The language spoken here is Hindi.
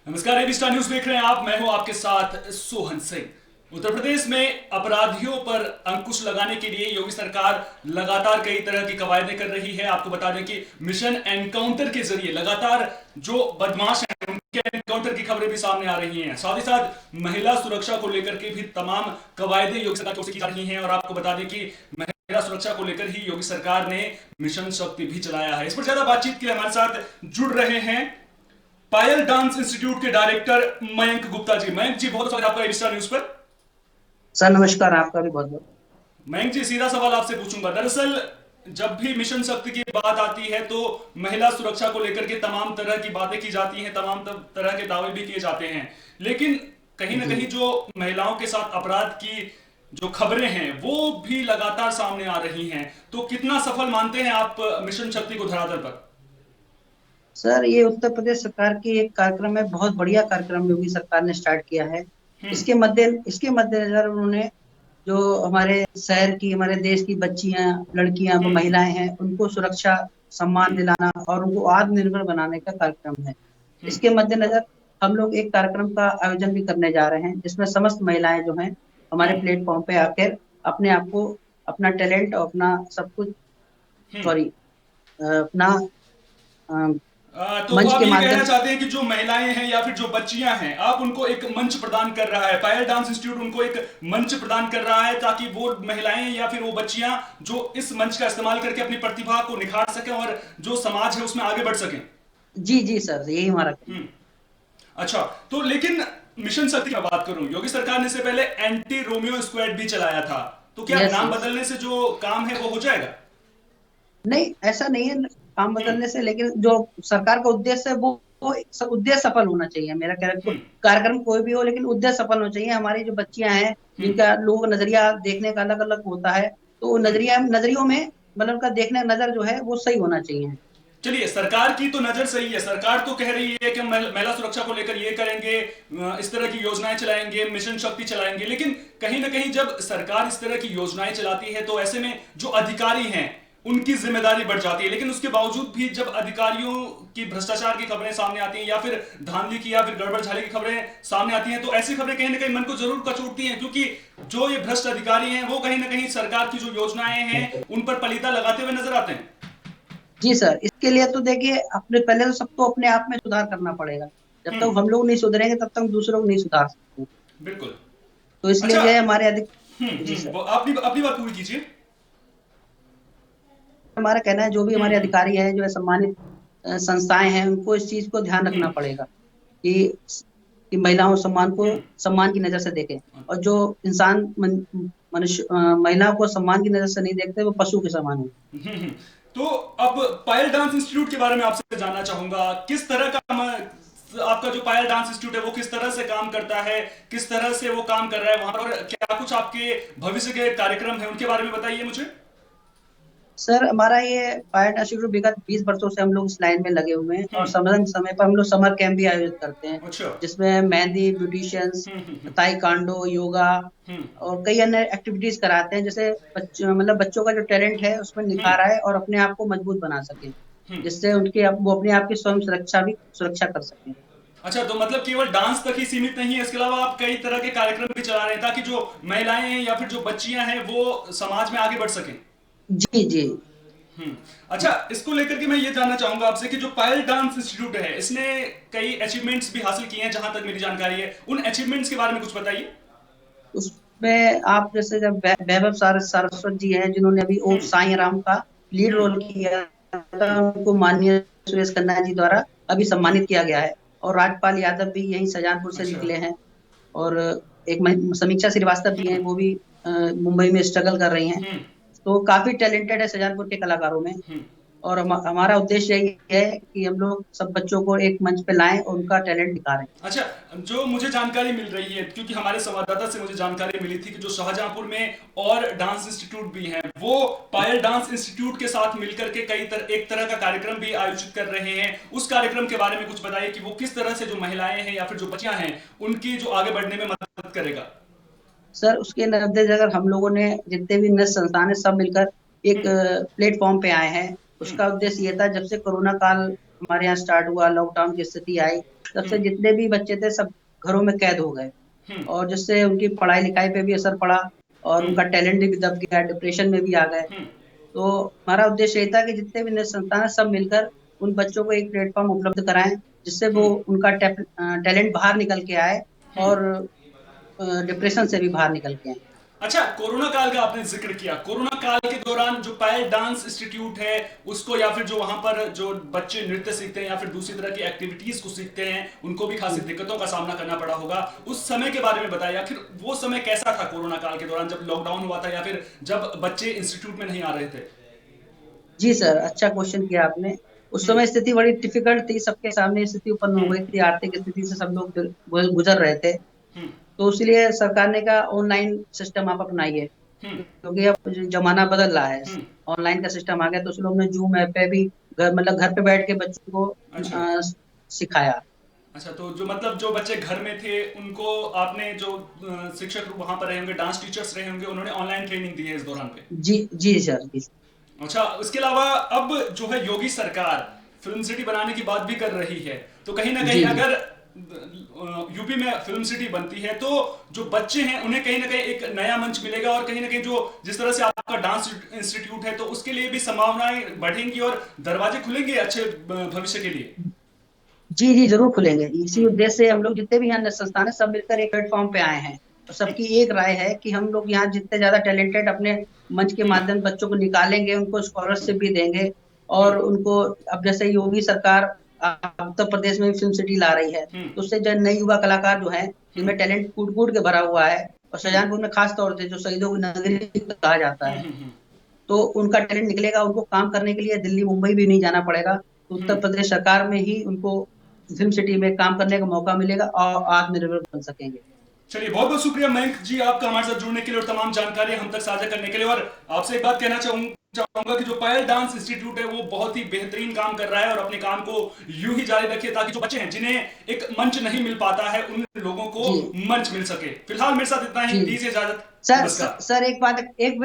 नमस्कार, एबी स्टार न्यूज देख रहे हैं आप। मैं हूं आपके साथ सोहन सिंह। उत्तर प्रदेश में अपराधियों पर अंकुश लगाने के लिए योगी सरकार लगातार कई तरह की कवायदें कर रही है। आपको बता दें कि मिशन एनकाउंटर के जरिए लगातार जो बदमाश हैं उनके एनकाउंटर की खबरें भी सामने आ रही हैं। साथ ही साथ महिला सुरक्षा को लेकर के भी तमाम कवायदें योगी सरकार की ओर से की जा रही हैं। और आपको बता दें कि महिला सुरक्षा को लेकर ही योगी सरकार ने मिशन शक्ति भी चलाया है। इस पर ज्यादा बातचीत के लिए हमारे साथ जुड़ रहे हैं पायल डांस इंस्टीट्यूट के डायरेक्टर मयंक गुप्ता जी। मयंक जी, बहुत स्वागत है आपका एबी स्टार न्यूज पर। सर नमस्कार। आपका भी बहुत बहुत। मयंक जी, सीधा सवाल आपसे पूछूंगा। दरअसल जब भी मिशन शक्ति की बात आती है तो महिला सुरक्षा को लेकर के तमाम तरह की बातें की जाती हैं, तमाम तरह के दावे भी किए जाते हैं। लेकिन कहीं ना जी कहीं जो महिलाओं के साथ अपराध की जो खबरें हैं वो भी लगातार सामने आ रही हैं। तो कितना सफल मानते हैं आप मिशन शक्ति को धरातल पर? सर, ये उत्तर प्रदेश सरकार की एक कार्यक्रम है, बहुत बढ़िया कार्यक्रम योगी सरकार ने स्टार्ट किया है। हम्म। इसके मद्देनजर उन्होंने जो हमारे शहर की, हमारे देश की बच्चियां, लड़कियां व हम्म। महिलाएं हैं, उनको सुरक्षा, सम्मान हम्म। दिलाना और उनको आत्मनिर्भर बनाने का कार्यक्रम है। हम्म। इसके मद्देनजर हम लोग एक कार्यक्रम का आयोजन भी करने जा रहे हैं, जिसमें समस्त महिलाएं जो हैं हमारे हम्म। प्लेटफॉर्म पे आकर अपने आप को, अपना टैलेंट और अपना सब कुछ, हम्म। सॉरी, अपना तो मंच आप के ये कहना माध्यम। चाहते हैं कि जो महिलाएं हैं या फिर जो बच्चियां हैं, आप उनको एक मंच प्रदान कर रहा है, पायल डांस इंस्टीट्यूट उनको एक मंच प्रदान कर रहा है ताकि वो महिलाएं या फिर वो बच्चियां जो इस मंच का इस्तेमाल करके अपनी प्रतिभा को निखार सकें और जो समाज है उसमें आगे बढ़ सकें। जी जी सर, यही हमारा कहना हम्म। अच्छा। तो लेकिन मिशन शक्ति की मैं बात करूं, योगी सरकार ने इससे पहले एंटी रोमियो स्क्वाड भी चलाया था। तो है। क्या यस नाम यस। बदलने से जो काम है वो हो जाएगा? नहीं, ऐसा नहीं है काम हम्म। बदलने से, लेकिन जो सरकार का उद्देश्य है वो उद्देश्य सफल होना चाहिए। मेरा कहना, हम्म। कार्यक्रम कोई भी हो लेकिन उद्देश्य सफल होना चाहिए। हमारी जो बच्चियां हैं, हम्म। जिनका लोगों का नजरिया देखने का अलग अलग होता है, तो वो हम्म। नजरियों में, मतलब उनका देखने का नजर जो है वो सही होना चाहिए। चलिए, सरकार की तो नजर सही है। सरकार तो कह रही है कि महिला सुरक्षा को लेकर ये करेंगे, इस तरह की योजनाएं चलाएंगे, मिशन शक्ति चलाएंगे। लेकिन कहीं ना कहीं जब सरकार इस तरह की योजनाएं चलाती है तो ऐसे में जो अधिकारी हैं उनकी जिम्मेदारी बढ़ जाती है। लेकिन उसके बावजूद भी जब अधिकारियों की भ्रष्टाचार की खबरें सामने आती हैं या फिर धांधली की या फिर गड़बड़ झाले की खबरें सामने आती हैं तो ऐसी खबरें कहीं ना कहीं मन को जरूर कचोटती हैं, क्योंकि जो ये भ्रष्ट अधिकारी हैं वो कहीं ना कहीं सरकार की जो योजनाएं हैं उन पर पलीता लगाते हुए नजर आते हैं। जी सर, इसके लिए तो देखिए, अपने पहले तो सबको अपने आप में सुधार करना पड़ेगा। जब हम्म। तक हम लोग नहीं सुधरेंगे तब तक दूसरों को नहीं सुधार सकते। बिल्कुल। तो इसलिए अच्छा। जो है हमारे अधिक। जी हम्म। सर, वो अपनी अपनी बात पूरी कीजिए। हमारा कहना है जो भी हमारे हम्म। अधिकारी हैं, जो है सम्मानित संस्थाएं हैं, उनको इस चीज को ध्यान हम्म। रखना पड़ेगा कि महिलाओं सम्मान को हम्म। सम्मान की नजर से देखें। और जो इंसान मनुष्य महिलाओं को सम्मान की नजर से नहीं देखते, वो पशु के समान है। हम्म। तो अब पायल डांस इंस्टीट्यूट के बारे में आपसे जानना चाहूंगा। किस तरह का आपका जो पायल डांस इंस्टीट्यूट है वो किस तरह से काम करता है, किस तरह से वो काम कर रहा है वहां पर, और क्या कुछ आपके भविष्य के कार्यक्रम है उनके बारे में बताइए मुझे। सर, हमारा ये पायलट इंस्टीट्यूट विगत 20 वर्षों से हम लोग इस लाइन में लगे हुए हैं, और हम्म। समय समय पर हम लोग समर कैंप भी आयोजित करते हैं, अच्छा। जिसमें मेहंदी, ब्यूटिशियंस, हम्म। ताइक्वांडो, योगा हम्म। और कई अन्य एक्टिविटीज कराते हैं, जैसे मतलब बच्चों का जो टैलेंट है उसमें हम्म। निखार आए और अपने आप को मजबूत बना सके, हम्म। जिससे वो अपने आप की स्वयं सुरक्षा कर सके। अच्छा, तो मतलब केवल डांस तक ही सीमित नहीं है, इसके अलावा आप कई तरह के कार्यक्रम भी चला रहे हैं ताकि जो महिलाएं हैं या फिर जो बच्चियां हैं वो समाज में आगे बढ़ सकें। जी जी। हम्म। अच्छा, इसको लेकर के मैं ये जानना चाहूंगा आपसे कि जो पायल डांस इंस्टीट्यूट है इसने कई अचीवमेंट्स भी हासिल किए हैं जहां तक मेरी जानकारी है। उन अचीवमेंट्स के बारे में कुछ बताइए। उसमें आप जैसे जब वैभव सारस्वत जी हैं, जिन्होंने अभी ओ हम्म। साईं राम का लीड हम्म। रोल किया था, उनको माननीय सुरेश खन्ना जी द्वारा अभी सम्मानित किया गया है। और राजपाल यादव भी यहीं शाहजहांपुर से अच्छा। निकले हैं। और एक समीक्षा श्रीवास्तव जी हैं, हम्म। वो भी मुंबई में स्ट्रगल कर रही हैं। हम्म। तो काफी टैलेंटेड है शाहजहांपुर के कलाकारों में। हम्म। और हमारा उद्देश्य यही है कि हम लोग सब बच्चों को एक मंच पे लाएं और उनका टैलेंट दिखाएं। अच्छा, जो मुझे जानकारी मिल रही है, क्योंकि हमारे संवाददाता से मुझे जानकारी मिली थी कि जो शाहजहांपुर में और डांस इंस्टीट्यूट भी हैं वो पायल डांस इंस्टीट्यूट के साथ मिलकर के एक तरह का कार्यक्रम भी आयोजित कर रहे हैं। उस कार्यक्रम के बारे में कुछ बताइए कि वो किस तरह से जो महिलाएं हैं या फिर जो बच्चियां हैं उनकी जो आगे बढ़ने में मदद करेगा। सर, उसके नतीजे अगर हम लोगों ने, जितने भी नए संस्थान है, सब मिलकर एक हम्म। प्लेटफॉर्म पे आए हैं। हम्म। उसका उद्देश्य ये था, जब से कोरोना काल हमारे यहाँ स्टार्ट हुआ, लॉकडाउन की स्थिति आई, तब से हम्म। जितने भी बच्चे थे सब घरों में कैद हो गए। हम्म। और जिससे उनकी पढ़ाई लिखाई पे भी असर पड़ा और हम्म। उनका टैलेंट भी दब गया, डिप्रेशन में भी आ गए। हम्म। तो हमारा उद्देश्य ये था कि जितने भी निजी संस्थान हैं सब मिलकर उन बच्चों को एक प्लेटफॉर्म उपलब्ध कराएं, जिससे वो हम्म। उनका टैलेंट बाहर निकल के आए हम्म। और डिप्रेशन से भी बाहर निकल के आए। अच्छा, कोरोना काल का आपने जिक्र किया। कोरोना काल के दौरान जो पायल डांस इंस्टीट्यूट है उसको, या फिर जो वहां पर जो बच्चे नृत्य सीखते हैं या फिर दूसरी तरह की एक्टिविटीज को सीखते हैं, उनको भी खासी दिक्कतों का सामना करना पड़ा होगा। उस समय के बारे में बताइए, आखिर वो समय कैसा था कोरोना काल के दौरान, जब लॉकडाउन हुआ था या फिर जब बच्चे इंस्टीट्यूट में नहीं आ रहे थे? जी सर, अच्छा क्वेश्चन किया आपने। उस हम्म। समय स्थिति बड़ी डिफिकल्ट थी, सबके सामने स्थिति उत्पन्न हो हम्म। गई थी, आर्थिक स्थिति से सब लोग गुजर रहे थे। हम्म। तो इसलिए सरकार ने कहा ऑनलाइन सिस्टम आप अपनाइए, हम्म। क्योंकि अब जमाना बदल रहा है, हम्म। ऑनलाइन का सिस्टम आ गया। तो उस लोग ने जूम ऐप पे भी घर पे बैठ के बच्चों को अच्छा। सिखाया। अच्छा, तो जो मतलब जो बच्चे घर में थे उनको आपने जो शिक्षक वहां पर रहे होंगे, डांस टीचर्स रहे होंगे, उन्होंने ऑनलाइन ट्रेनिंग दी है इस दौरान पे? जी जी सर, जी। अच्छा, उसके अलावा अब जो है योगी सरकार फिल्म सिटी बनाने की बात भी कर रही है, तो कहीं ना कहीं जी जी अगर यूपी में फिल्म सिटी बनती है तो जो बच्चे हैं उन्हें कहीं ना कहीं एक नया मंच मिलेगा, और कहीं ना कहीं जो जिस तरह से आपका डांस इंस्टीट्यूट है तो उसके लिए भी संभावनाएं बढ़ेंगी और दरवाजे खुलेंगे अच्छे भविष्य के लिए। जी जी, जरूर खुलेंगे। इसी हम्म। उद्देश्य से हम लोग जितने भी यहाँ संस्थान है सब मिलकर एक प्लेटफॉर्म पे आए हैं, और सबकी एक राय है कि हम लोग यहाँ जितने ज्यादा टैलेंटेड अपने मंच के हम्म। माध्यम से बच्चों को निकालेंगे, उनको स्कॉलरशिप भी देंगे। हम्म। और उनको, अब जैसे योगी सरकार उत्तर प्रदेश में फिल्म सिटी ला रही है, हम्म। तो उससे जो नए युवा कलाकार जो हैं, हम्म। जिनमें टैलेंट कूट कूट के भरा हुआ है, और हम्म। शाहजहांपुर में खास तौर से जो शहीदों की नगरी कहा जाता हम्म। है, हम्म। तो उनका टैलेंट निकलेगा। उनको काम करने के लिए दिल्ली मुंबई भी नहीं जाना पड़ेगा, तो हम्म। उत्तर प्रदेश सरकार में ही उनको फिल्म सिटी में काम करने का मौका मिलेगा और आत्मनिर्भर बन सकेंगे। चलिए, बहुत बहुत शुक्रिया मयंक जी आपका हमारे साथ जुड़ने के लिए और तमाम जानकारी हम तक साझा करने के लिए। और आपसे एक बात कहना चाहूंगा कि जो पायल डांस इंस्टीट्यूट है वो बहुत ही बेहतरीन काम कर रहा है, और अपने काम को यूं ही जारी रखिए ताकि जो बच्चे हैं जिन्हें एक मंच नहीं मिल पाता है उन लोगों को जी मंच मिल सके। फिलहाल मेरे साथ इतना ही, जी दीजिए इजाजत। सर, नमस्कार। सर एक बात, एक